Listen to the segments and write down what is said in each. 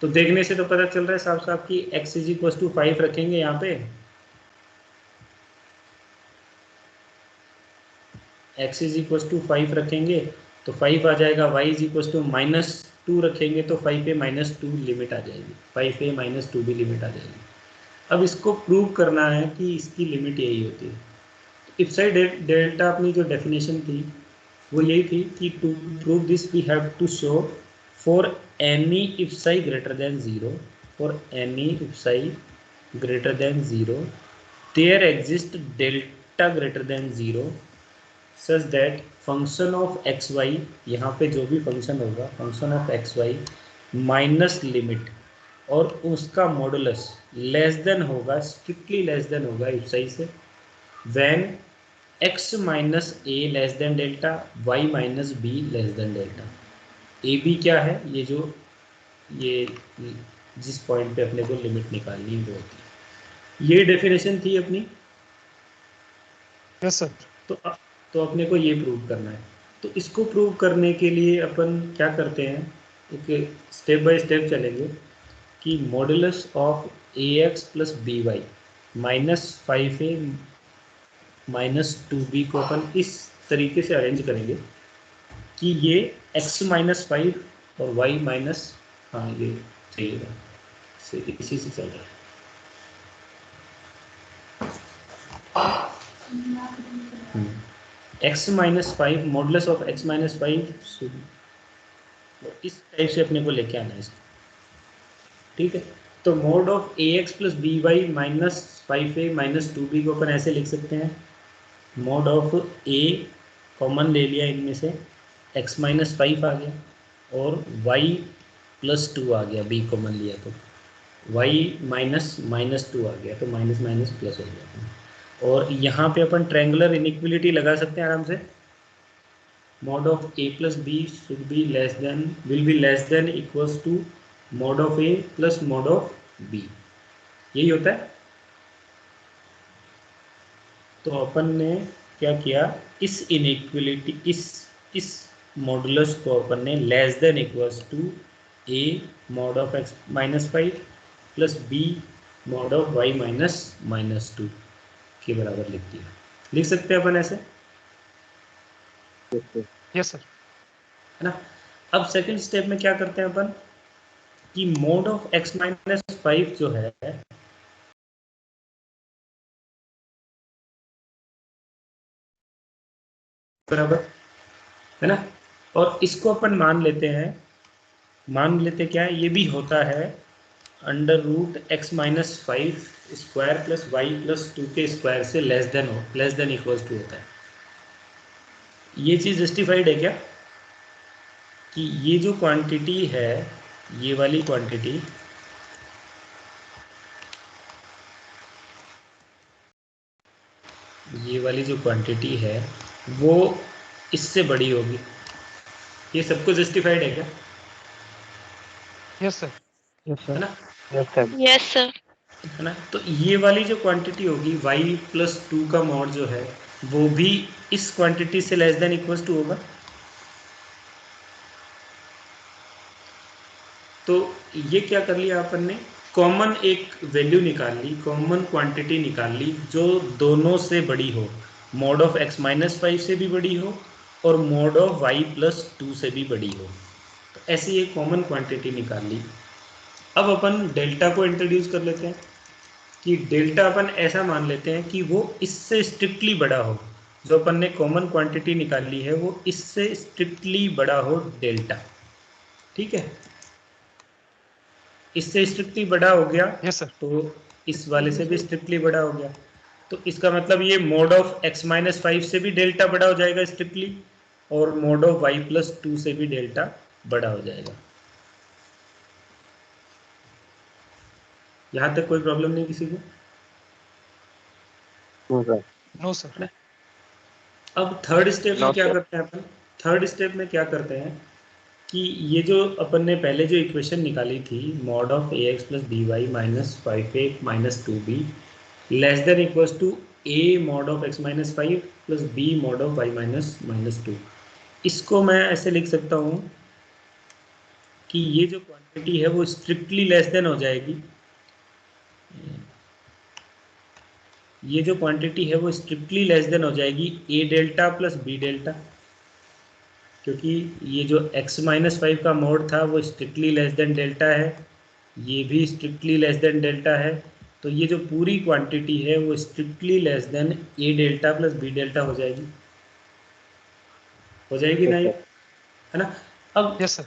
तो देखने से तो पता चल रहा है साफ साफ कि x इज इक्वल टू 5 रखेंगे यहाँ पे, x इज इक्वल टू 5 रखेंगे तो 5 आ जाएगा, y इज इक्वल टू -2 रखेंगे तो 5 पे -2 लिमिट आ जाएगी, 5 पे -2 भी लिमिट आ जाएगी। अब इसको प्रूव करना है कि इसकी लिमिट यही होती है। इफ साइड डेल्टा अपनी जो डेफिनेशन थी वो यही थी कि to prove this we have to show for any if psi greater than 0, for any if psi greater than 0 there exist delta greater than 0 such that function of x y, यहाँ पे जो भी function होगा function of x y minus limit और उसका modulus less than होगा, strictly less than होगा if psi से, when x minus a less than delta, y minus b less than delta. A b क्या है, ये जिस पॉइंट पे अपने को लिमिट निकालनी है वो होती है। ये डेफिनेशन थी अपनी। Yes sir. तो अपने को ये प्रूव करना है। तो इसको प्रूव करने के लिए अपन क्या करते हैं, एक स्टेप बाय स्टेप चलेंगे कि modulus of a x plus b y -5a -2b को अपन इस तरीके से अरेंज करेंगे कि ये x-5 और y माइनस, हाँ ये चाहिएगा, इसी से चल रहा है। x-5 मॉडुलस ऑफ x-5 इस टाइप से अपने को लेके आना है इसको, ठीक है। तो mod of a x plus b y -5a -2b को अपन ऐसे लिख सकते हैं, मॉड ऑफ ए कॉमन ले लिया इनमें से, x-5 आ गया और y +2 आ गया, b कॉमन लिया तो y -2 आ गया, तो माइनस माइनस प्लस हो गया। और यहाँ पे अपन ट्रायंगुलर इनइक्वलिटी लगा सकते हैं आराम से, mod of a plus b should be less than, will be less than equals to mod of a plus mod of b, यही होता है। तो अपन ने क्या किया, इस इनइक्वलिटी इस मॉडुलस को अपन ने less than equals to a mod of x-5 plus b mod of y -2 के बराबर लिख दिया। लिख सकते हैं अपन ऐसे, यस सर। है ना। अब सेकंड स्टेप में क्या करते हैं अपन कि मॉड ऑफ x-5 जो है बराबर, है ना, और इसको अपन मान लेते क्या है, ये भी होता है √x-5 square plus Y plus 2 के स्क्वायर से लेस देन इक्वल्स टू होता है। ये चीज़ जस्टिफाइड है क्या कि ये जो क्वांटिटी है, ये वाली क्वांटिटी, ये वाली जो क्वांटिटी है वो इससे बड़ी होगी, ये सबको जस्टिफाइड है क्या? Yes sir. है ना, यस सर। है ना। तो ये वाली जो क्वांटिटी होगी y+2 का मॉड जो है वो भी इस क्वांटिटी से लेस देन इक्वल्स टू होगा। तो ये क्या कर लिया अपन ने, कॉमन एक वैल्यू निकाल ली, कॉमन क्वांटिटी निकाल ली जो दोनों से बड़ी हो, मॉड ऑफ x-5 से भी बड़ी हो और मॉड ऑफ y+2 से भी बड़ी हो। तो ऐसी एक कॉमन क्वांटिटी निकाल ली। अब अपन डेल्टा को इंट्रोड्यूस कर लेते हैं कि डेल्टा अपन ऐसा मान लेते हैं कि वो इससे स्ट्रिक्टली बड़ा हो, जो अपन ने कॉमन क्वांटिटी निकाल ली है वो इससे स्ट्रिक्टली बड़ा हो डेल्टा, ठीक है। इससे स्ट्रिक्टली बड़ा हो गया यस सर। तो इस वाले से भी स्ट्रिक्टली बड़ा हो गया, तो इसका मतलब ये मॉड ऑफ x-5 से भी डेल्टा बड़ा हो जाएगा स्ट्रिक्टली, और मॉड ऑफ y+2 से भी डेल्टा बड़ा हो जाएगा। यहाँ तक कोई प्रॉब्लम नहीं किसी को? No sir. अब थर्ड स्टेप में क्या करते हैं अपन, थर्ड स्टेप में क्या करते हैं कि ये जो अपन ने पहले जो इक्वेशन निकाली थी, mod of a x plus b y -5a -2b less than equals to a mod of x-5 plus b mod of y -2, इसको मैं ऐसे लिख सकता हूँ कि ये जो क्वांटिटी है वो स्ट्रिक्टली लेस देन हो जाएगी, ये जो क्वांटिटी है वो स्ट्रिक्टली लेस देन हो जाएगी ए डेल्टा प्लस बी डेल्टा, क्योंकि ये जो x-5 का मोड था वो स्ट्रिक्टली लेस देन डेल्टा है, ये भी स्ट्रिक्टली लेस देन डेल्टा है, तो ये जो पूरी क्वांटिटी है वो स्ट्रिक्टली लेस देन ए डेल्टा प्लस बी डेल्टा हो जाएगी, हो जाएगी नहीं, है ना। अब यस सर।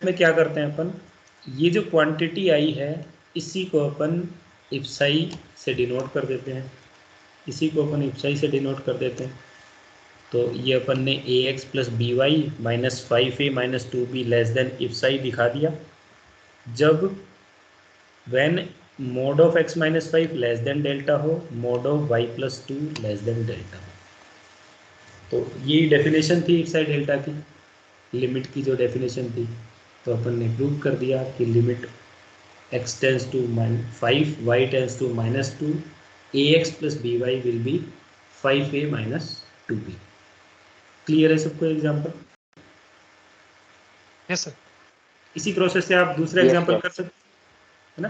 में क्या करते हैं अपन, ये जो क्वांटिटी आई है इसी को अपन इप्साई से डिनोट कर देते हैं, इसी को अपन इप्साई से डिनोट कर देते हैं। तो ये अपन ने a x plus b y minus 5a minus 2b less than epsilon दिखा दिया, जब when mod of x minus 5 less than delta हो, mod of y plus 2 less than delta हो। तो यही डेफिनेशन थी इप्साई डेल्टा की, लिमिट की जो डेफिनेशन थी। तो अपन ने प्रूव कर दिया कि limit x tends to -5 y tends to -2 ax plus b y will be 5a minus 2b। Clear है सबको एग्जाम्पल? Yes sir. इसी प्रोसेस से आप दूसरा एग्जाम्पल कर सकते हैं, है ना।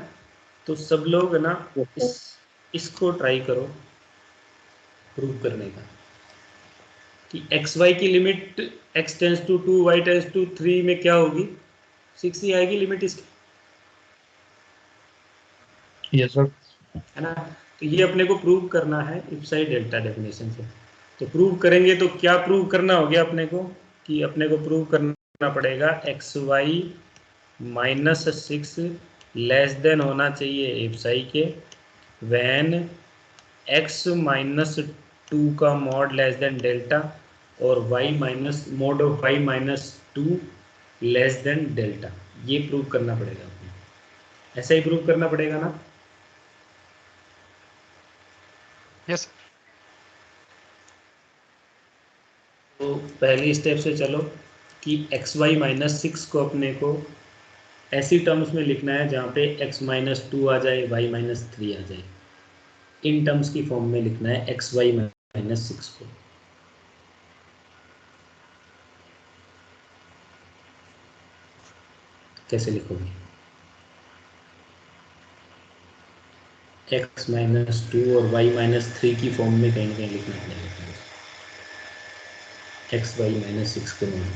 तो सब लोग है ना इसको ट्राई करो प्रूव करने का कि एक्स वाई की limit x tends to 2 y tends to 3 में क्या होगी, 6 ही आएगी लिमिट इसकी, यस सर। है ना। तो ये अपने को प्रूव करना है इप्साई डेल्टा डेफिनेशन से। तो प्रूव करेंगे तो क्या प्रूव करना हो गया अपने को, कि अपने को प्रूव करना पड़ेगा एक्स वाई -6 लेस देन होना चाहिए इप्साई के, वैन x -2 का मॉड लेस देन डेल्टा और y minus mod of y -2 less than delta. ये प्रूव करना पड़ेगा अपने, ऐसा ही प्रूव करना पड़ेगा ना। Yes sir. तो पहली स्टेप से चलो कि xy-6 को अपने को ऐसी टर्म्स में लिखना है जहाँ पे x-2 आ जाए, y-3 आ जाए, इन टर्म्स की फॉर्म में लिखना है xy-6 को। कैसे लिखोगे? x-2 और y-3 की फॉर्म में कहीं ना कहीं लिखना पड़ेगा, xy-6 के में।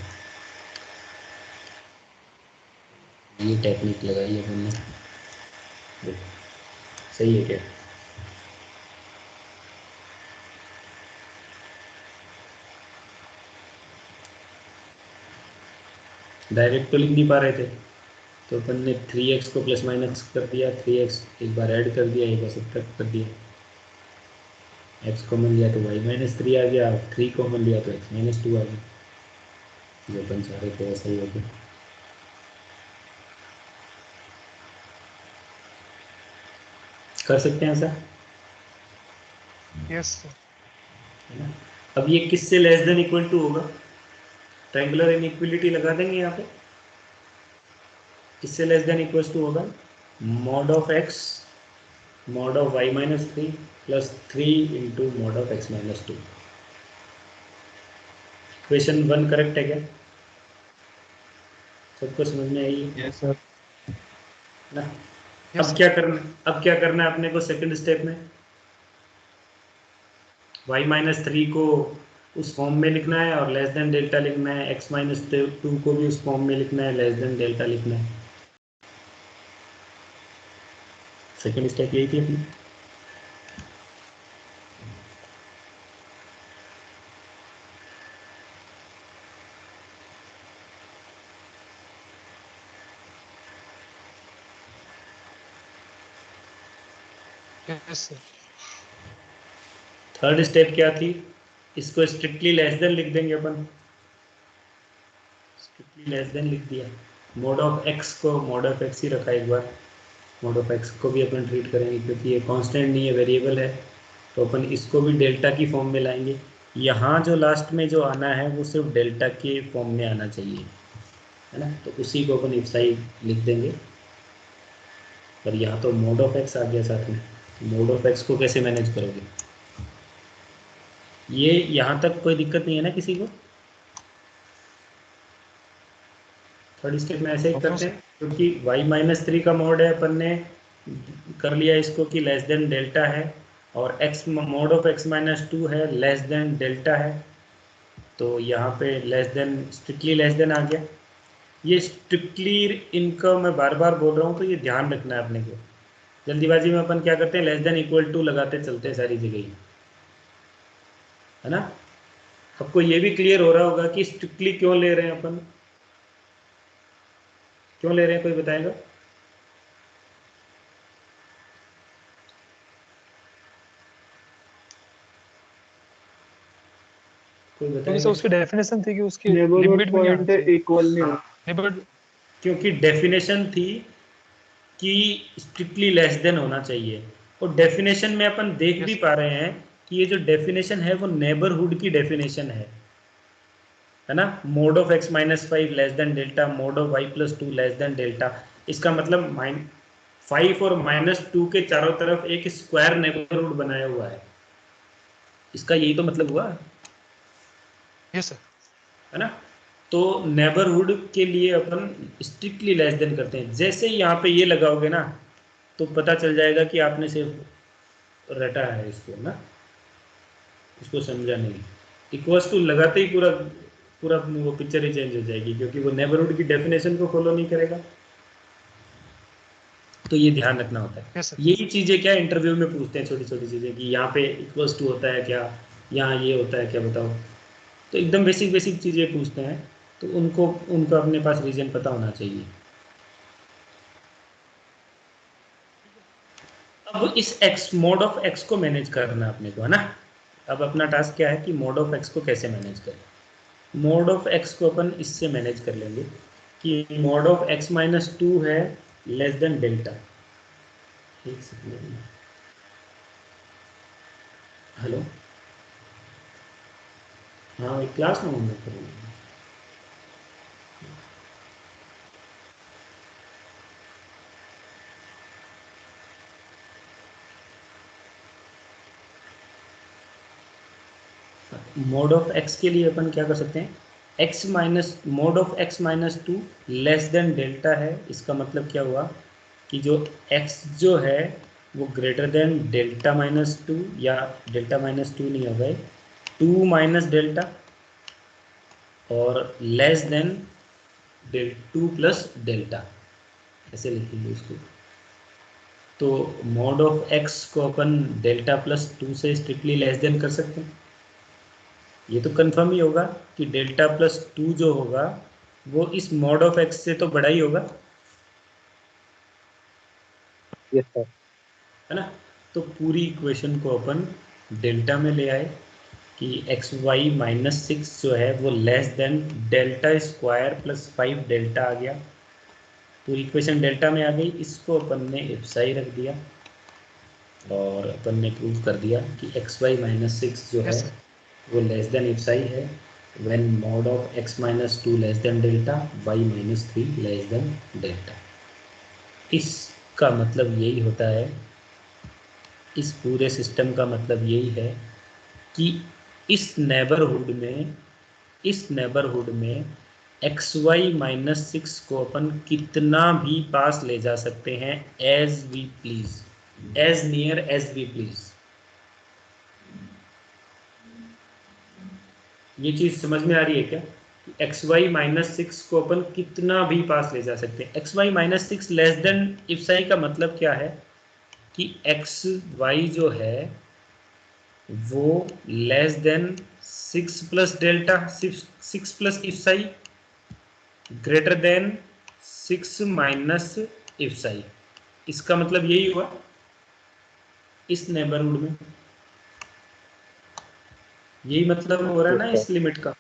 ये टेक्निक लगाई है हमने, सही है क्या? डायरेक्ट तो लिख नहीं पा रहे थे, तो अपन ने 3x को प्लस माइनस कर दिया, 3x एक बार ऐड कर दिया, एक बार सब्ट्रैक्ट कर दिया, x कॉमन लिया तो y-3 आ गया, 3 कॉमन लिया तो x-2 आ गया, जो अपन सारे को ऐसा ही हो गया। कर सकते हैं ऐसा, यस सर। है ना। अब ये किससे लेस देन इक्वल टू होगा, ट्रायंगुलर इनइक्वलिटी लगा देंगे यहाँ पे, किससे लेस देन इक्वल टू होगा, mod of x mod of y-3 plus 3 into mod of x-2। Question 1 correct है क्या? सबको समझ में आई है यस सर। ना। यस अब सर। क्या करना, अब क्या करना है अपने को सेकंड स्टेप में, y-3 को उस फॉर्म में लिखना है और लेस देन डेल्टा लिखना है, x-2 को भी उस फॉर्म में लिखना है, लेस देन डेल्टा लिखना है। सेकंड स्टेप यही थी अपनी। Yes sir. थर्ड स्टेप क्या थी, इसको स्ट्रिक्टली लेस देन लिख देंगे अपन, स्ट्रिक्टली लेस देन लिख दिया, मोड ऑफ x को मोड ऑफ x ही रखा एक बार, मोड ऑफ x को भी अपन ट्रीट करेंगे क्योंकि ये कांस्टेंट नहीं है, वेरिएबल है, तो अपन इसको भी डेल्टा की फॉर्म में लाएंगे। यहाँ जो लास्ट में जो आना है वो सिर्फ डेल्टा के फॉर्म में आना चाहिए, है ना, तो उसी को अपन इप्साई लिख देंगे। पर यहाँ तो मोड ऑफ एक्स आ गया साथ में, मोड ऑफ एक्स को कैसे मैनेज करोगे? ये यहाँ तक कोई दिक्कत नहीं है ना किसी को? थर्ड स्टेप में ऐसे ही करते हैं, क्योंकि y-3 का मोड है, अपन ने कर लिया इसको कि लेस देन डेल्टा है, और x मोड ऑफ x-2 है लेस देन डेल्टा है, तो यहाँ पे less than, strictly less than आ गया। ये स्ट्रिक्टली इनका मैं बार बार बोल रहा हूँ, तो ये ध्यान रखना है अपने को। जल्दीबाजी में अपन क्या करते हैं, लेस देन इक्वल टू लगाते चलते हैं सारी जगह ही, है ना। आपको ये भी क्लियर हो रहा होगा कि स्ट्रिक्टली क्यों ले रहे हैं अपन, क्यों ले रहे हैं, कोई बताएगा? कोई बताएगा? उसकी डेफिनेशन थी कि उसकी नेबरहुड लिमिट में पॉइंट इक्वल नहीं हो। नेबरहुड, क्योंकि डेफिनेशन थी कि स्ट्रिक्टली लेस देन होना चाहिए, और डेफिनेशन में अपन देख भी पा रहे हैं कि ये जो डेफिनेशन है वो नेबरहुड की डेफिनेशन है ना। Mode of x-5 less than delta, mode of y+2 less than delta. इसका मतलब 5 और -2 के चारों तरफ एक स्क्वायर नेबरहुड बनाया हुआ है, इसका यही तो मतलब हुआ, यस सर, है ना। तो नेबरहुड के लिए अपन स्ट्रिक्टली लेस देन करते हैं। जैसे ही यहाँ पे ये लगाओगे ना, तो पता चल जाएगा कि आपने सिर्फ रटा है इसको ना, इसको समझा नहीं। इक्वल्स टू लगाते ही पूरा पूरा वो पिक्चर ही चेंज हो जाएगी, क्योंकि वो नेबरहुड की डेफिनेशन को फॉलो नहीं करेगा। तो ये ध्यान रखना होता है। यस सर, यही चीज़ें क्या इंटरव्यू में पूछते हैं, छोटी छोटी चीज़ें, कि यहाँ पे इक्वल्स टू होता है क्या, यहाँ ये होता है क्या, बताओ। तो एकदम बेसिक बेसिक चीज़ें पूछते हैं, तो उनको उनका अपने पास रीजन पता होना चाहिए। अब इस x मोड ऑफ x को मैनेज करना अपने को, है ना। अब अपना टास्क क्या है कि मोड ऑफ x को कैसे मैनेज करें। मोड ऑफ x को अपन इससे मैनेज कर लेंगे कि मोड ऑफ x-2 है लेस देन डेल्टा। एक सेकंड, हेलो, हाँ एक क्लास में हूँ करूँगा। मोड ऑफ x के लिए अपन क्या कर सकते हैं, x minus mode of x-2 less than delta है। इसका मतलब क्या हुआ कि जो x जो है वो ग्रेटर देन डेल्टा-2, या डेल्टा-2 नहीं होगा, 2 माइनस डेल्टा, और लेस देन 2 प्लस डेल्टा, ऐसे लिखेंगे इसको। तो मोड ऑफ x को अपन डेल्टा+2 से स्ट्रिक्टली लेस देन कर सकते हैं। ये तो कंफर्म ही होगा कि डेल्टा+2 जो होगा वो इस मोड ऑफ x से तो बड़ा ही होगा, यस सर। है ना। तो पूरी इक्वेशन को अपन डेल्टा में ले आए कि xy-6 जो है वो लेस देन डेल्टा² + 5 डेल्टा आ गया। पूरी इक्वेशन डेल्टा में आ गई, इसको अपन ने इप्साई रख दिया, और अपन ने प्रूव कर दिया कि xy-6 जो है वो लेस देन इप्साई है when mod of x-2 less than delta, y-3 less than delta. इसका मतलब यही होता है, इस पूरे सिस्टम का मतलब यही है कि इस नेबरहुड में xy-6 को अपन कितना भी पास ले जा सकते हैं, as we please, as near as we please. ये चीज समझ में आ रही है क्या? xy-6 को अपन कितना भी पास ले जा सकते हैं। xy-6 लेस देन इप्साई का मतलब क्या है कि xy जो है वो less than 6 plus delta, 6 plus epsilon, greater than 6 minus epsilon. इसका मतलब यही हुआ इस नेबरहुड में, यही मतलब हो रहा है ना इस लिमिट का।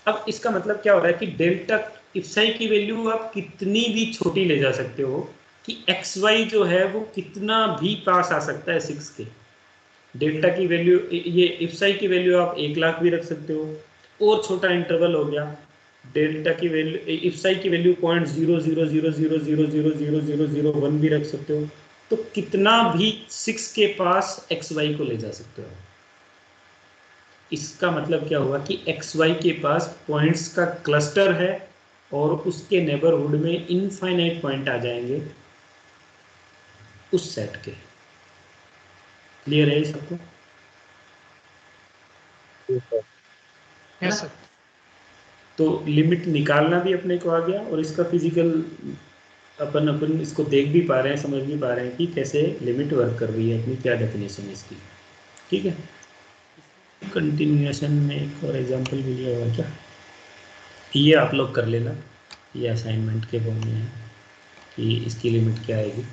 अब इसका मतलब क्या हो रहा है कि डेल्टा इप्साई की वैल्यू आप कितनी भी छोटी ले जा सकते हो, कि एक्स वाई जो है वो कितना भी पास आ सकता है 6 के। डेल्टा की वैल्यू, ये इप्साई की वैल्यू आप 1 लाख भी रख सकते हो, और छोटा इंटरवल हो गया। डेल्टा की वैल्यू, इप्साई की वैल्यू 0.00000000001 भी रख सकते हो। तो कितना भी 6 के पास एक्स वाई को ले जा सकते हो। इसका मतलब क्या हुआ कि एक्स वाई के पास पॉइंट्स का क्लस्टर है, और उसके नेबरहुड में इनफाइनाइट पॉइंट आ जाएंगे उस सेट के। क्लियर है सबको? yes sir, है यस ना? सर। तो लिमिट निकालना भी अपने को आ गया और इसका फिजिकल अपन इसको देख भी पा रहे हैं, समझ भी पा रहे हैं कि कैसे लिमिट वर्क कर रही है, अपनी क्या डेफिनेशन है इसकी। ठीक है, कंटिन्यूएशन में एक और एग्जांपल भी लिया हुआ क्या, ये आप लोग कर लेना, ये असाइनमेंट के फॉर्म में है कि इसकी लिमिट क्या आएगी।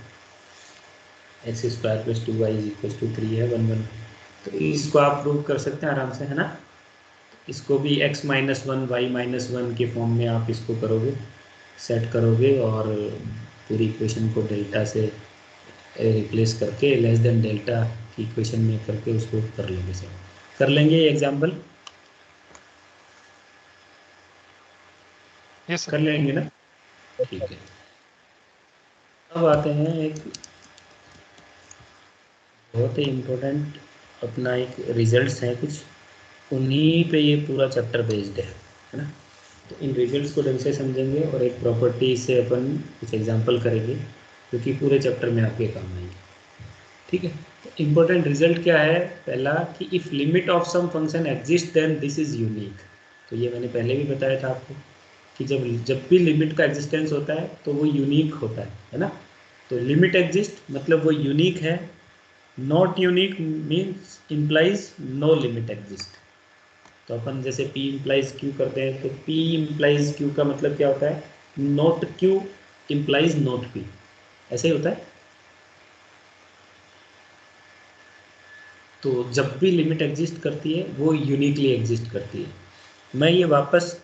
X square plus 2y is equal to 3 है 1 1, तो इसको आप प्रूव कर सकते हैं आराम से, है ना? इसको भी x minus one y minus one के फॉर्म में आप इसको करोगे, सेट करोगे और पूरी इक्वेशन को डेल्टा से रिप्लेस करके लेस देन डेल्टा की इक्वेशन में करके उसको कर लेंगे। सब कर लेंगे ये एग्जाम्पल, यस सर। कर लेंगे ना? ठीक है, अब आते हैं एक बहुत ही इम्पोर्टेंट, अपना एक रिजल्ट्स हैं कुछ, उन्हीं पे ये पूरा चैप्टर बेस्ड है ना? तो इन रिजल्ट्स को ढंग से समझेंगे और एक प्रॉपर्टी से अपन कुछ एग्जांपल करेंगे जो कि पूरे चैप्टर में आपके काम आएंगे। ठीक है, तो इम्पोर्टेंट रिजल्ट क्या है? पहला कि if limit of some function exist then this is unique. तो ये मैंने पहले भी बताया था आपको कि जब भी लिमिट का एग्जिस्टेंस होता है तो वो यूनिक होता है ना? तो लिमिट एग्जिस्ट मतलब वो यूनिक है, not unique means implies no limit exist. तो अपन जैसे P इम्प्लाइज Q करते हैं तो P इम्प्लाइज Q का मतलब क्या होता है? Not Q implies not P, ऐसे ही होता है। तो जब भी लिमिट एग्जिस्ट करती है वो यूनिकली एग्जिस्ट करती है। मैं ये वापस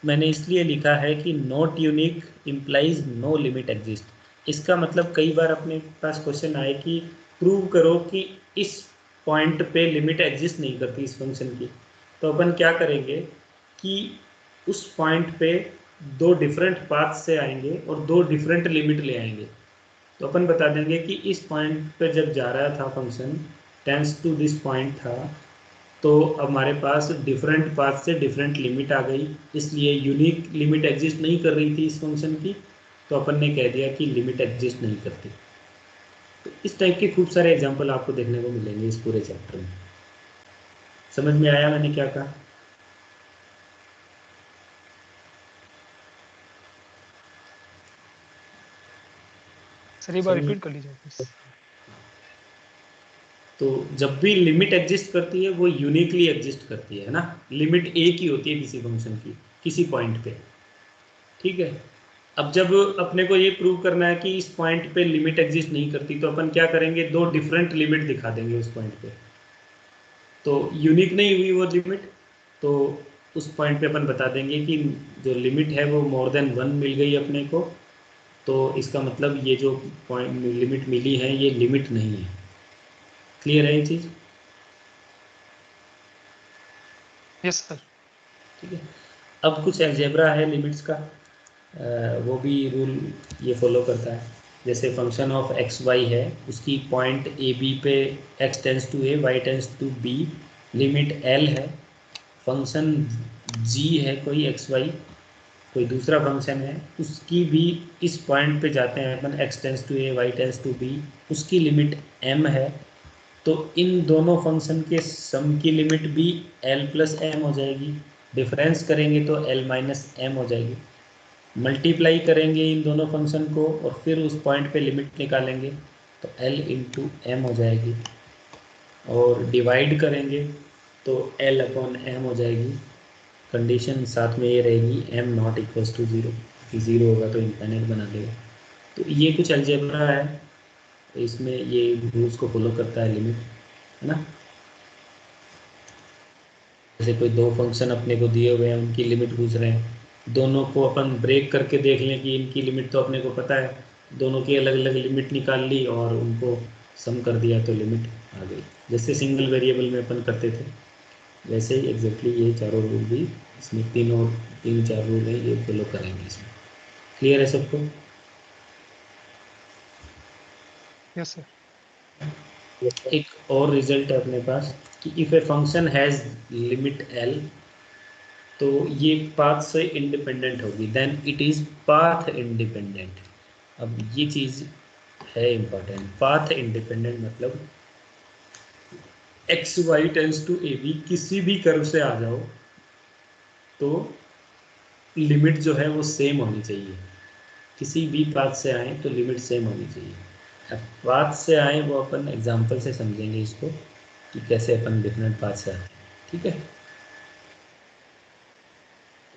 मैंने इसलिए लिखा है कि not unique implies no limit exist. इसका मतलब कई बार अपने पास क्वेश्चन आए कि प्रूव करो कि इस पॉइंट पे लिमिट एग्जिस्ट नहीं करती इस फंक्शन की। तो अपन क्या करेंगे कि उस पॉइंट पे दो डिफरेंट पाथ से आएंगे और दो डिफरेंट लिमिट ले आएंगे। तो अपन बता देंगे कि इस पॉइंट पे जब जा रहा था function tends to this point था, तो हमारे पास डिफरेंट पाथ से डिफरेंट लिमिट आ गई, इसलिए यूनिक लिमिट एग्जिस्ट नहीं कर रही थी इस फंक्शन की, तो अपन ने कह दिया कि लिमिट एग्जिस्ट नहीं करती। तो इस टाइप के खूब सारे एग्जांपल आपको देखने को मिलेंगे इस पूरे चैप्टर में। समझ में आया मैंने क्या कहा? सर एक बार समझ, रिपीट कर लीजिए प्लीज। तो जब भी लिमिट एग्जिस्ट करती है वो यूनिकली एग्जिस्ट करती है ना? लिमिट एक ही होती है किसी फंक्शन की किसी पॉइंट पे। ठीक है, अब जब अपने को ये प्रूव करना है कि इस पॉइंट पे लिमिट एग्जिस्ट नहीं करती, तो अपन क्या करेंगे? दो डिफरेंट लिमिट दिखा देंगे उस पॉइंट पे, तो यूनिक नहीं हुई वो लिमिट, तो उस पॉइंट पे अपन बता देंगे कि जो लिमिट है वो मोर देन वन मिल गई अपने को, तो इसका मतलब ये जो पॉइंट लिमिट मिली है ये लिमिट नहीं है। क्लियर है ये चीज़? Yes sir. ठीक है, अब कुछ अलजेब्रा है लिमिट्स का, वो भी रूल ये फॉलो करता है। जैसे फंक्शन ऑफ एक्स वाई है, उसकी पॉइंट ए बी पे x tends to a y tends to b, limit L है। फंक्शन जी है कोई एक्स वाई, कोई दूसरा फंक्शन है, उसकी भी इस पॉइंट पे जाते हैं अपन x tends to a y tends to b, उसकी लिमिट एम है। तो इन दोनों फंक्शन के सम की लिमिट भी एल प्लस एम हो जाएगी, डिफरेंस करेंगे तो एल माइनस एम हो जाएगी, मल्टीप्लाई करेंगे इन दोनों फंक्शन को और फिर उस पॉइंट पे लिमिट निकालेंगे तो एल इंटू एम हो जाएगी, और डिवाइड करेंगे तो एल अपॉन एम हो जाएगी। कंडीशन साथ में ये रहेगी m not equals to zero, कि ज़ीरो होगा तो इनफाइनाइट बना देगा। तो ये कुछ अलजेब्रा है, इसमें ये रूल्स को फॉलो करता है लिमिट, है ना? जैसे कोई दो फंक्शन अपने को दिए हुए हैं, उनकी लिमिट पूछ रहे हैं, दोनों को अपन ब्रेक करके देख लें कि इनकी लिमिट तो अपने को पता है, दोनों की अलग अलग लिमिट निकाल ली और उनको सम कर दिया तो लिमिट आ गई। जैसे सिंगल वेरिएबल में अपन करते थे वैसे ही एग्जैक्टली ये चारों रूल भी इसमें तीन चार रूल हैं, ये फॉलो करेंगे इसमें। क्लियर है सबको? Yes sir. yes sir, एक और रिजल्ट है अपने पास कि if a function has limit L, तो ये पाथ से इंडिपेंडेंट होगी, then it is path independent. अब ये चीज है इम्पोर्टेंट, पाथ इंडिपेंडेंट मतलब x y tends to a b, किसी भी कर्व से आ जाओ तो लिमिट जो है वो सेम होनी चाहिए। किसी भी पाथ से आए तो लिमिट सेम होनी चाहिए। अब पाथ से आए वो अपन एग्जांपल से समझेंगे इसको कि कैसे अपन डिफरेंट पाथ से आए, ठीक है।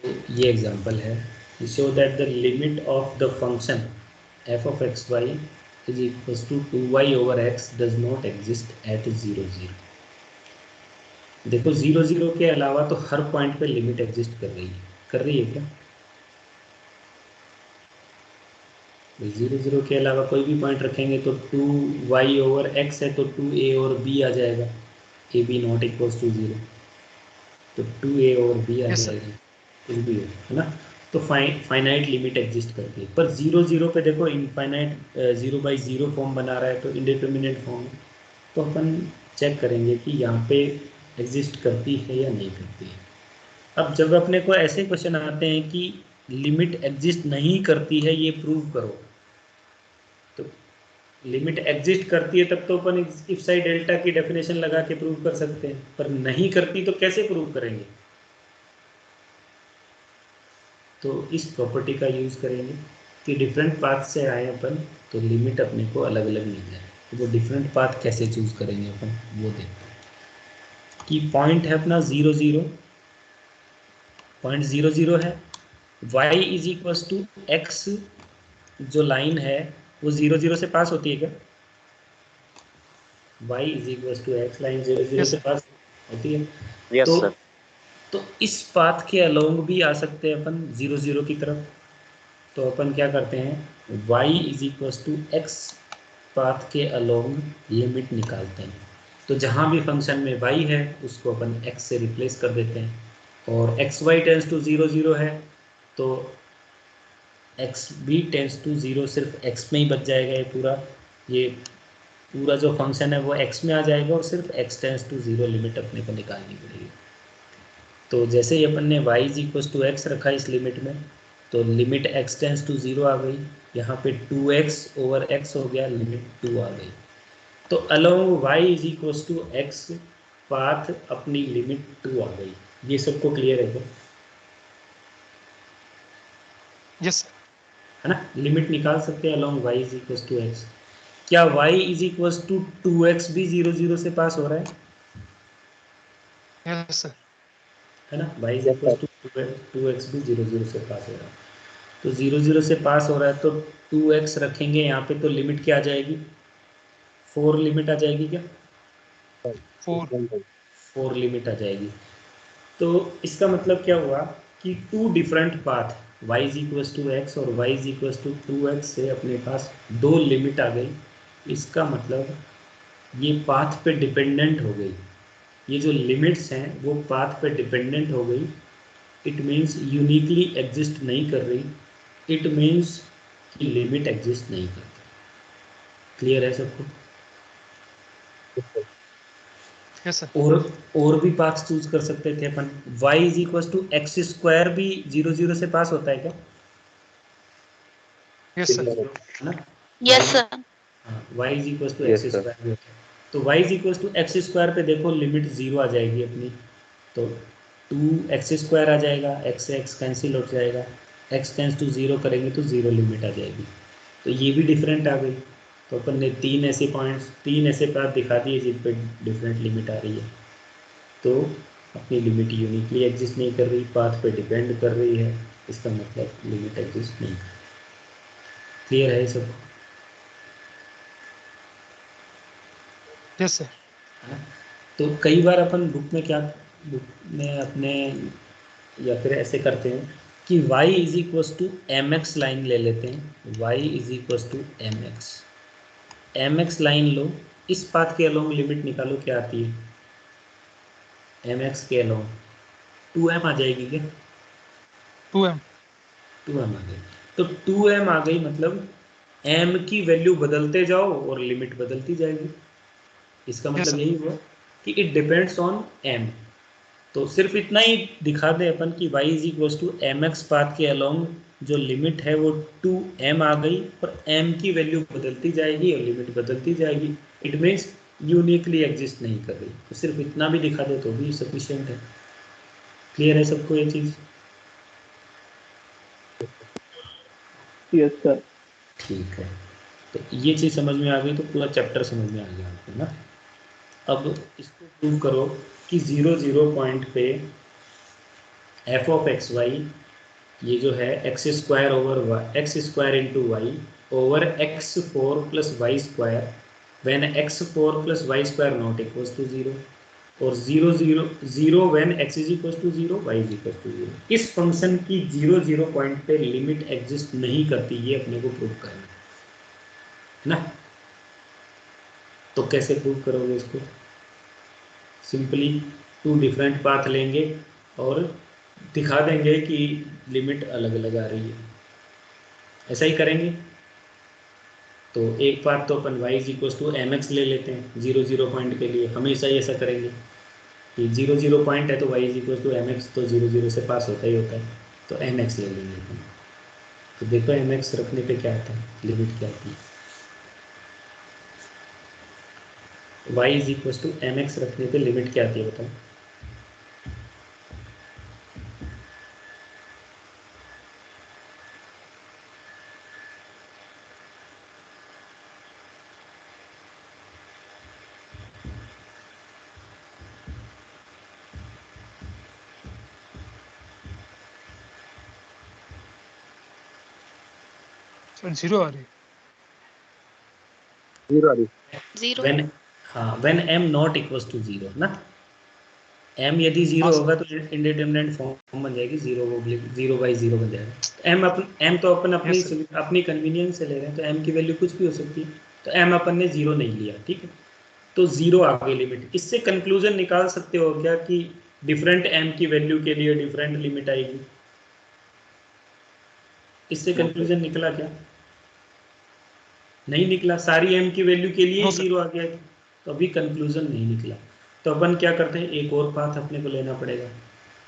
तो ये एग्जांपल है, show that the limit of the function f of x y is equals to 2y over x does not exist at 0 0। देखो 0 0 के अलावा तो हर पॉइंट पे लिमिट एग्जिस्ट कर रही है क्या? 0 0 के अलावा कोई भी पॉइंट रखेंगे तो 2y ओवर x है तो 2a और b आ जाएगा, a b not equals to 0, तो 2a और b आ यस सर। जाएगा, कुछ भी हो, है ना। तो फाइनाइट लिमिट एग्जिस्ट करती है, पर 0 0 पे देखो इनफाइनाइट 0 बाई 0 फॉर्म बना रहा है तो इंडिटरमिनेट फॉर्म है। तो अपन चेक करेंगे कि यहाँ पे एग्जिस्ट करती है या नहीं करती है। अब जब अपने को ऐसे क्वेश्चन आते हैं कि लिमिट एग्जिस्ट नहीं करती है ये प्रूव करो, तो लिमिट एग्जिस्ट करती है तब तो अपन इफ साइड डेल्टा की डेफिनेशन लगा के प्रूव कर सकते हैं, पर नहीं करती तो कैसे प्रूव करेंगे? तो इस प्रॉपर्टी का यूज करेंगे कि डिफरेंट पाथ से आए अपन तो लिमिट अपने को अलग अलग मिल जाए। तो वो डिफरेंट पाथ कैसे चूज करेंगे अपन वो देखते हैं कि पॉइंट है अपना 0 0, पॉइंट 0 0 है, y is equal to x, जो लाइन है वो 0 0 से पास होती है क्या? y is equal to x, line 0 0 yes से सर। पास होती है। यस तो सर। तो इस पाथ के अलोंग भी आ सकते हैं अपन 0 0 की तरफ। तो अपन क्या करते हैं, y is equal to x path के अलोंग लिमिट निकालते हैं। तो जहाँ भी फंक्शन में y है उसको अपन x से रिप्लेस कर देते हैं, और एक्स वाई टेंस टू 0 0 है तो एक्स भी टेंस टू 0 सिर्फ x में ही बच जाएगा। ये पूरा जो फंक्शन है वो x में आ जाएगा और सिर्फ x टेंस टू 0 लिमिट अपने को निकालनी पड़ेगी। तो जैसे ही अपन ने y is equal to x रखा इस लिमिट में, तो लिमिट x टेंस टू 0 आ गई, यहाँ पे 2x ओवर x हो गया, लिमिट 2 आ गई। तो along y is equal to x path अपनी लिमिट 2 आ गई। ये सबको क्लियर है क्या? Yes sir. है ना, लिमिट निकाल सकते हैं along y is equal to x. क्या y is equal to 2x भी 0 0 से पास हो रहा है? Yes sir. है ना, y is yes equal sir. To 2x भी 0 0 से पास हो रहा है। तो 0 0 से पास हो रहा है तो 2x रखेंगे यहाँ पे तो लिमिट क्या आ जाएगी? 4 लिमिट आ जाएगी क्या? 4। 4 लिमिट आ जाएगी। तो इसका मतलब क्या हुआ कि two different path y is equal to x और y is equal to 2x से अपने पास 2 लिमिट आ गई। इसका मतलब ये पाथ पे डिपेंडेंट हो गई, ये जो लिमिट्स हैं वो पाथ पे डिपेंडेंट हो गई। इट मीन्स यूनिकली एग्जिस्ट नहीं कर रही, इट मीन्स कि लिमिट एग्जिस्ट नहीं करती। क्लियर है सबको? Yes sir. और भी पाथ चूज कर सकते थे अपन। y is equal to x square भी 0 0 से पास होता है क्या? Yes sir. है ना, yes sir. y is equal to yes x sir. Square भी होता है। तो y is equal to x square पे देखो लिमिट 0 आ जाएगी अपनी, तो 2x स्क्वायर आ जाएगा, x से x कैंसिल हो जाएगा, x टेंस टू 0 करेंगे तो 0 लिमिट आ जाएगी। तो ये भी डिफरेंट आ गई। तो अपन ने 3 ऐसे पॉइंट्स, 3 ऐसे पाथ दिखा दिए जिन पे डिफरेंट लिमिट आ रही है। तो अपनी लिमिट यूनिकली एग्जिस्ट नहीं कर रही, पाथ पे डिपेंड कर रही है, इसका मतलब लिमिट एग्जिस्ट नहीं कर रही। क्लियर है सब? Yes sir. है ना? तो कई बार अपन बुक में अपने या फिर ऐसे करते हैं कि y is equal to m x line ले लेते हैं, y is equal to m x line लो, इस पाथ के अलोंग लिमिट निकालो क्या आती है? एम एक्स के अलोंग 2m आ जाएगी क्या? 2m। 2m आ गई। तो 2m आ गई मतलब m की वैल्यू बदलते जाओ और लिमिट बदलती जाएगी। इसका यस मतलब सर। यही हुआ कि इट डिपेंड्स ऑन m। तो सिर्फ इतना ही दिखा दे अपन कि y is equal to m x path के अलोंग जो लिमिट है वो 2m आ गई और m की वैल्यू बदलती जाएगी और लिमिट बदलती जाएगी। इट मीन्स यूनिकली एग्जिस्ट नहीं कर रही। तो सिर्फ इतना भी दिखा दे तो भी सफिशिएंट है। क्लियर है सबको ये चीज़? Yes sir. ठीक है, तो ये चीज़ समझ में आ गई तो पूरा चैप्टर समझ में आ गया आपको ना। अब इसको प्रूव करो कि 0 पॉइंट पे एफ ऑफ एक्स वाई ये जो है x square over x square into y over x four plus y square when x four plus y square not equals to 0 और 0 when x is equals to 0 y is equals to 0। इस function की 0 point पे limit exist नहीं करती, ये अपने को prove करना है ना। तो कैसे प्रूव करोगे इसको? सिंपली 2 डिफरेंट पाथ लेंगे और दिखा देंगे कि लिमिट अलग अलग आ रही है। ऐसा ही करेंगे। तो एक पाथ तो अपन y is equal to m x ले लेते हैं 0 पॉइंट के लिए, हमेशा ही ऐसा करेंगे कि 0 पॉइंट है तो y is equal to m x, तो 0 से पास होता ही होता है, तो एम एक्स ले लेंगे अपन। तो देखो एम एक्स रखने पे क्या आता है, लिमिट क्या आती है। y is equal to m x रखने पे लिमिट क्या आती है बताओ। सर 0 आ रही है। 0 आ रही। व्हेन हाँ when m not equals to 0 ना, m यदि 0 हाँ सर। होगा तो इंडिटरमिनेट फॉर्म बन जाएगी 0/0 बन जाएगा। m तो अपन अपनी यस सर। अपनी कन्वीनियंस से ले रहे हैं, तो m की वैल्यू कुछ भी हो सकती है। तो m अपन ने 0 नहीं लिया, ठीक है, तो 0 आ गई लिमिट। इससे कंक्लूजन निकाल सकते हो क्या कि डिफरेंट m की वैल्यू के लिए डिफरेंट लिमिट आएगी? इससे नो सर। कंक्लूजन निकला क्या? नहीं निकला, सारी m की वैल्यू के लिए नो ही सर। 0 आ गया, तो अभी कंक्लूजन नहीं निकला। तो अपन क्या करते हैं, एक और पाथ अपने को लेना पड़ेगा।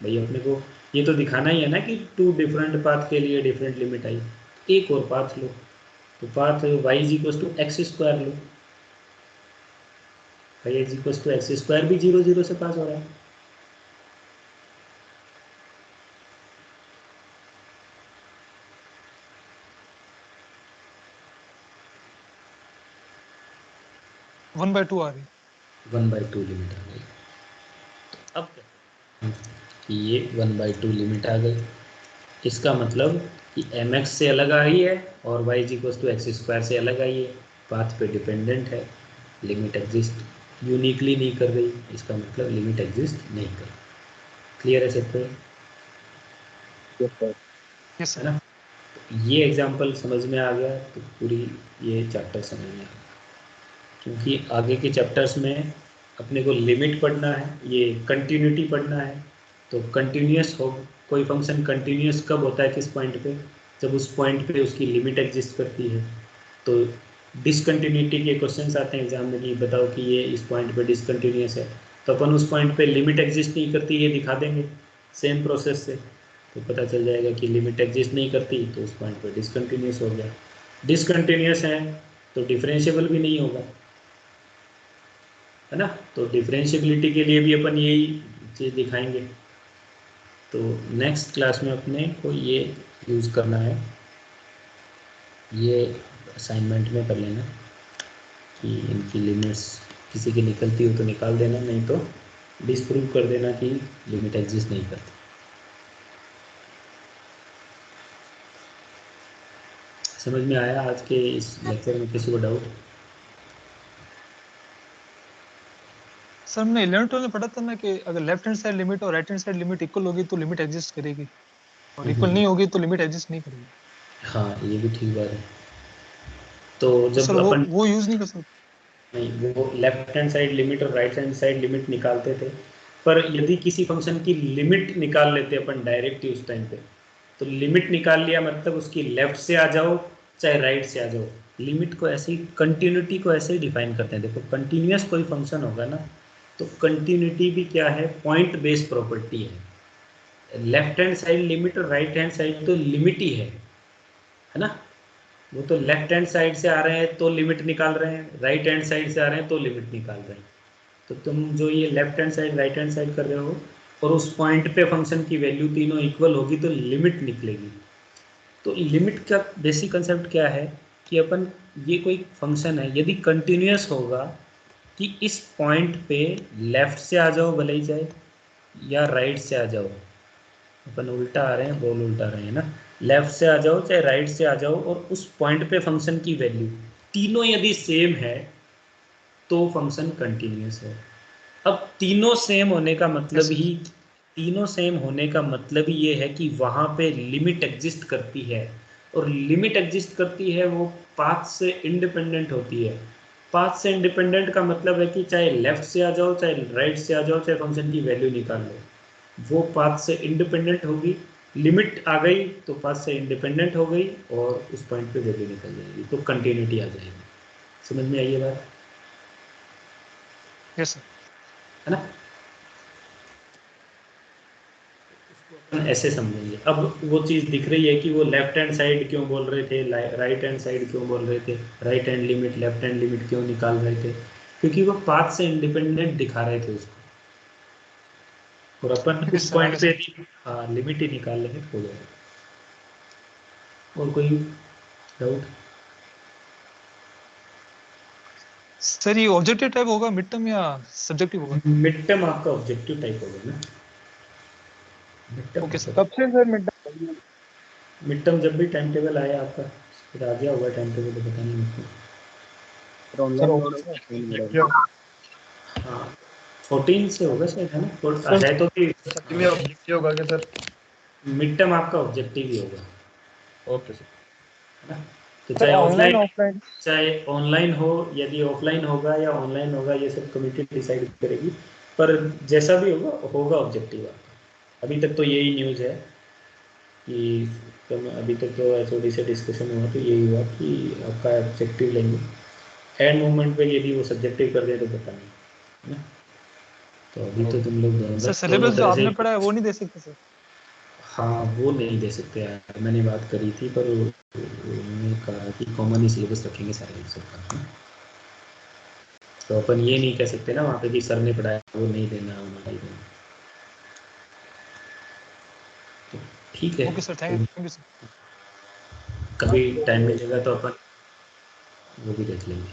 भाई अपने को ये तो दिखाना ही है ना कि 2 डिफरेंट पाथ के लिए डिफरेंट लिमिट आई। एक और पाथ लो, तो path y is equal to x square लो। भाई is equal to x square भी 0 से पास हो रहा है। वन बाय टू आ रही है। 1/2 लिमिट आ गई। अब क्या करें कि ये 1/2 लिमिट आ गई, इसका मतलब कि एम एक्स से अलग आई है और y is equal to x square से अलग आई है, पाथ पे डिपेंडेंट है, लिमिट एग्जिस्ट यूनिकली नहीं कर रही, इसका मतलब लिमिट एग्जिस्ट नहीं कर रही। क्लियर है सबको? Yes sir. यस है सर। ना। तो ये एग्जांपल समझ में आ गया तो पूरी ये चैप्टर समझ में आ गया, क्योंकि आगे के चैप्टर्स में अपने को लिमिट पढ़ना है, ये कंटिन्यूटी पढ़ना है। तो कंटिन्यूस हो, कोई फंक्शन कंटिन्यूस कब होता है, किस पॉइंट पे, जब उस पॉइंट पे उसकी लिमिट एग्जिस्ट करती है। तो डिसकंटिन्यूटी के क्वेश्चंस आते हैं एग्जाम में कि बताओ कि ये इस पॉइंट पे डिसकंटिन्यूस है, तो अपन उस पॉइंट पे लिमिट एग्जिस्ट नहीं करती ये दिखा देंगे सेम प्रोसेस से, तो पता चल जाएगा कि लिमिट एग्जिस्ट नहीं करती तो उस पॉइंट पे डिसकंटिन्यूस हो गया। डिसकंटिन्यूस है तो डिफरेंशिएबल भी नहीं होगा, है ना। तो डिफरेंशिएबिलिटी के लिए भी अपन यही चीज़ दिखाएंगे। तो नेक्स्ट क्लास में अपने को ये यूज़ करना है, ये असाइनमेंट में कर लेना कि इनकी लिमिट्स किसी की निकलती हो तो निकाल देना, नहीं तो डिसप्रूव कर देना कि लिमिट एग्जिस्ट नहीं करती। समझ में आया आज के इस लेक्चर में किसी को डाउट? सर हमने 11th में पढ़ा था ना कि अगर लेफ्ट हैंड साइड लिमिट और right hand side limit equal होगी तो लिमिट एग्जिस्ट करेगी, और इक्वल नहीं होगी तो लिमिट एग्जिस्ट नहीं करेगी। हाँ ये भी ठीक बात है। तो तो जब सर वो अपन वो यूज नहीं कर सकते। नहीं, वो लेफ्ट हैंड साइड लिमिट और राइट हैंड साइड लिमिट निकालते थे, पर यदि किसी फंक्शन की लिमिट निकाल लेते अपन डायरेक्ट ही उस टाइम पे, तो लिमिट निकाल लिया मतलब उसकी लेफ्ट से आ जाओ चाहे राइट से आ जाओ, लिमिट को ऐसे ही कंटिन्यूटी को ऐसे ही डिफाइन करते हैं। देखो कंटिन्यूस कोई फंक्शन होगा ना, तो कंटिन्यूटी भी क्या है, पॉइंट बेस्ड प्रॉपर्टी है। लेफ्ट हैंड साइड लिमिट और राइट हैंड साइड तो लिमिट ही है ना। वो तो लेफ्ट हैंड साइड से आ रहे हैं तो लिमिट निकाल रहे हैं, राइट हैंड साइड से आ रहे हैं तो लिमिट निकाल रहे हैं। तो तुम जो ये left hand side right hand side कर रहे हो और उस पॉइंट पे फंक्शन की वैल्यू तीनों इक्वल होगी तो लिमिट निकलेगी। तो लिमिट का बेसिक कंसेप्ट क्या है कि अपन ये कोई फंक्शन है यदि कंटिन्यूअस होगा कि इस पॉइंट पे लेफ्ट से आ जाओ भले ही जाए या राइट से आ जाओ, अपन उल्टा आ रहे हैं, बॉल उल्टा रहे हैं ना, लेफ्ट से आ जाओ चाहे राइट से आ जाओ और उस पॉइंट पे फंक्शन की वैल्यू तीनों यदि सेम है तो फंक्शन कंटिन्यूअस है। अब तीनों सेम होने का मतलब Yes, ही, तीनों सेम होने का मतलब ही ये है कि वहाँ पे लिमिट एग्जिस्ट करती है, और लिमिट एग्जिस्ट करती है वो पाथ से इंडिपेंडेंट होती है। पाथ से इंडिपेंडेंट का मतलब है कि चाहे लेफ्ट से आ जाओ चाहे राइट से आ जाओ चाहे फंक्शन की वैल्यू निकाल लो, वो पाथ से इंडिपेंडेंट होगी। लिमिट आ गई तो पाथ से इंडिपेंडेंट हो गई और उस पॉइंट पे वैल्यू निकल जाएगी, तो कंटिन्यूटी आ जाएगी। समझ में आई ये बात, yes sir. है ना। अपन ऐसे समझेंगे। अब वो चीज़ दिख रही है कि वो लेफ्ट हैंड साइड क्यों बोल रहे थे, राइट हैंड साइड क्यों बोल रहे थे, right hand limit left hand limit क्यों निकाल रहे थे, क्योंकि वो पाथ से इंडिपेंडेंट दिखा रहे थे उसको, और अपन Yes उस sir, पॉइंट आगे पे सर. यदि लिमिट ही निकाल लेंगे तो हो जाएगा। और कोई डाउट? सर ये ऑब्जेक्टिव टाइप होगा मिड टर्म या सब्जेक्टिव होगा? मिड टर्म आपका ऑब्जेक्टिव टाइप होगा ना, मिड टर्म ओके सर. कब से सर मिड मिड टर्म जब भी टाइम टेबल आया आपका, फिर आ गया होगा टाइम टेबल, तो पता नहीं मुझको। ऑनलाइन मोड होगा ऑफलाइन मोड होगा? हाँ 14 से होगा शायद, है ना, आ सर जाए तो भी। सभी में ऑब्जेक्टिव होगा क्या सर? मिड टर्म आपका ऑब्जेक्टिव ही होगा, ओके सर. है ना। तो सर चाहे ऑनलाइन ऑफलाइन, ऑफलाइन चाहे ऑनलाइन हो, यदि ऑफलाइन होगा या ऑनलाइन होगा ये सब कमिटी डिसाइड करेगी, पर जैसा भी होगा होगा ऑब्जेक्टिव आपका। अभी तक तो यही न्यूज़ है कि अभी तक तो एचओडी से डिस्कशन हुआ तो यही हुआ कि आपका ऑब्जेक्टिव लेंगे, एंड मोमेंट पे यदि वो सब्जेक्टिव कर दे तो पता नहीं, है ना। तो अभी तो तुम लोग सर दोनों सिलेबस जो तरह से, आपने पढ़ा है वो नहीं दे सकते सर? हाँ वो नहीं दे सकते यार, मैंने बात करी थी पर उन्होंने कहा कि कॉमन ही सिलेबस रखेंगे सारे सबका। तो अपन ये नहीं कह सकते ना वहाँ पे कि सर ने पढ़ाया वो नहीं देना, हमारा ही देना। तो ठीक है, ओके सर, तो थैंक यू सर. कभी टाइम मिलेगा तो अपन वो भी देख लेंगे।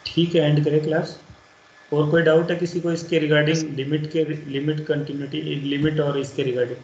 ठीक है, एंड करें क्लास। और कोई डाउट है किसी को इसके यस रिगार्डिंग, लिमिट के, लिमिट कंटिन्यूटी लिमिट और इसके रिगार्डिंग?